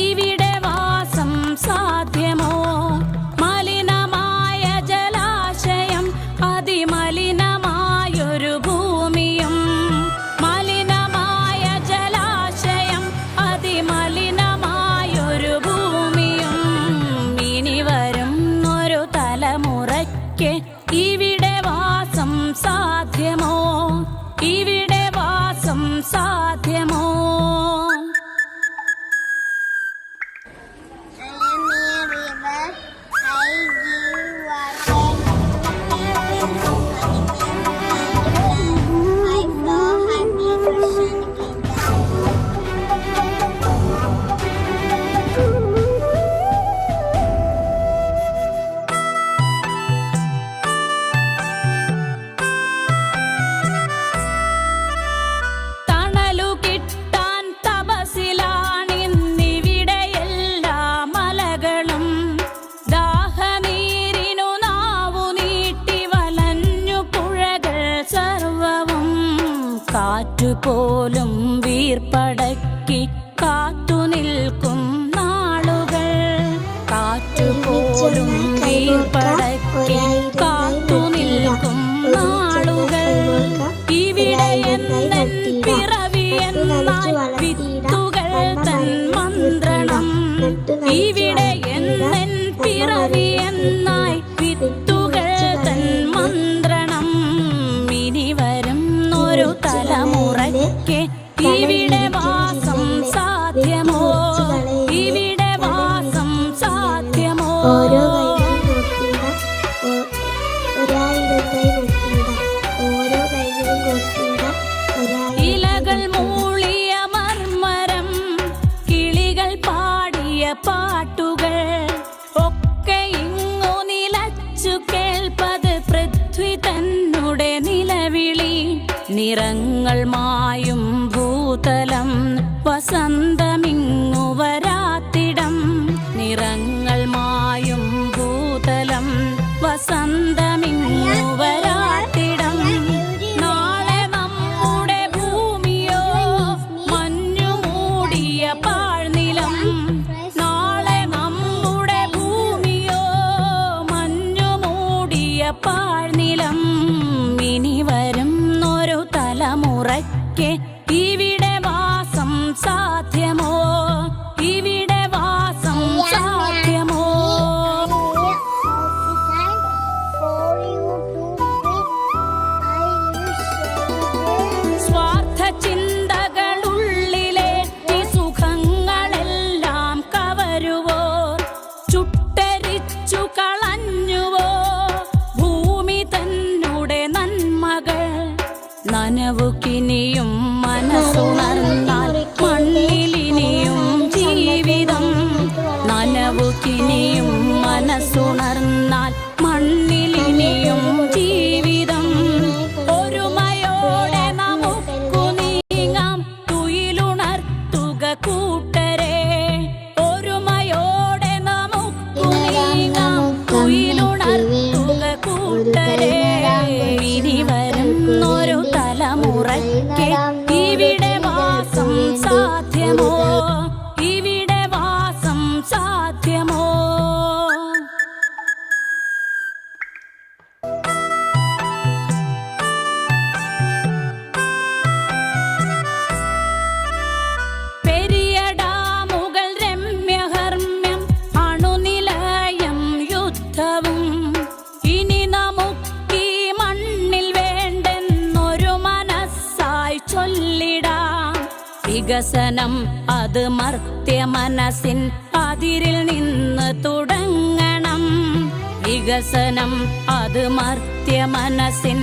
ഇവിടെ വാസം സാധ്യമോ? മലിനമായ ജലാശയം അതിമലിനമായൊരു ഭൂമിയും, മലിനമായ ജലാശയം അതിമലിനമായൊരു ഭൂമിയും. ഇനി വരുന്നൊരു തലമുറയ്ക്ക് ഇവിടെ വാസം സാധ്യമോ? ഇവിടെ വാസം സാധ്യമോ? കാറ്റുപോലും വീർപ്പടക്കി കാത്തുനിൽക്കും നാളുകൾ, കാറ്റുപോലും വീർപ്പടക്കി കാത്തുനിൽക്കും നാളുകൾ. ഇവിടെ എന്നൻ പിറവിയെന്നാൽ വിത്തുകൾ തൻ മന്ത്രണം, ഇവിടെ എന്നൻ പിറവിയെന്നായി വിത്തുകൾ തൻ മന്ത്രണം. ഇനി വരുന്നൊരു തലമുറയ്ക്ക് ഇവിടെ വാസം സാധ്യമോ? ഇവിടെ വാസം സാധ്യമോ? ഇലകൾ മൂളിയ മർമരം, കിളികൾ പാടിയ പാട്ടുകൾ ഒക്കെ ഇങ്ങു നിലച്ചു കേൾപ്പത് പൃഥ്വി തന്നുടെ നിലവിളി. നിറങ്ങൾ മായും ഭൂതലം വസന്തമിങ്ങു വരാത്തിടം, നിറങ്ങൾ മായും ഭൂതലം വസന്തമിങ്ങു വരാത്തിടം. നാളെ നമ്മുടെ ഭൂമിയോ മഞ്ഞു മൂടിയ പാഴ്നിലം, നാളെ നമ്മുടെ ഭൂമിയോ മഞ്ഞു മൂടിയ പാഴ്നിലം. ഇനി വരുന്നൊരു തലമുറയ്ക്ക് ഇവിടെ വാസം സാധ്യമോ? ഇവിടെ വാസം സാധ്യമോ? സ്വാർത്ഥ ചിന്തകളുള്ളിലേറ്റി സുഖങ്ങളെല്ലാം കവരുവോ? ചുട്ടരിച്ചു കളഞ്ഞുവോ ഭൂമി തന്നുടെ നന്മകൾ? നനവുകിനിയും മനസ്സുണർന്നാൽ മണ്ണിലിനിയും ജീവിതം, നനവുകിനിയും മനസ്സുണർന്നാൽ മണ്ണിലിനിയും ജീവിതം. ഒരുമയോടെ നമുക്കു നീങ്ങാം തുയിലുണർത്തുക കൂട്ടരെ, ഒരുമയോടെ നമുക്കു നീങ്ങാം തുയിലുണർത്തുക കൂട്ടരെ. ഇനി വരുന്നൊരു തലമുറയ്ക്ക് ഇവിടെ വാസം സാധ്യമോ? ഇവിടെ വാസം സാധ്യമോ? പെരിയ ഡാമുകൾ രമ്യഹർമ്മ്യം അണുനിലയം യുദ്ധവും. ഇനി നമുക്കീ മണ്ണിൽ വേണ്ടെന്നൊരു മനസ്സായി ചൊല്ലിടാം. വികസനം അത് മർത്യ മനസ്സിൻ അതിരിൽ നിന്ന് തുടങ്ങണം, വികസനം അത് മർത്യ മനസ്സിൻ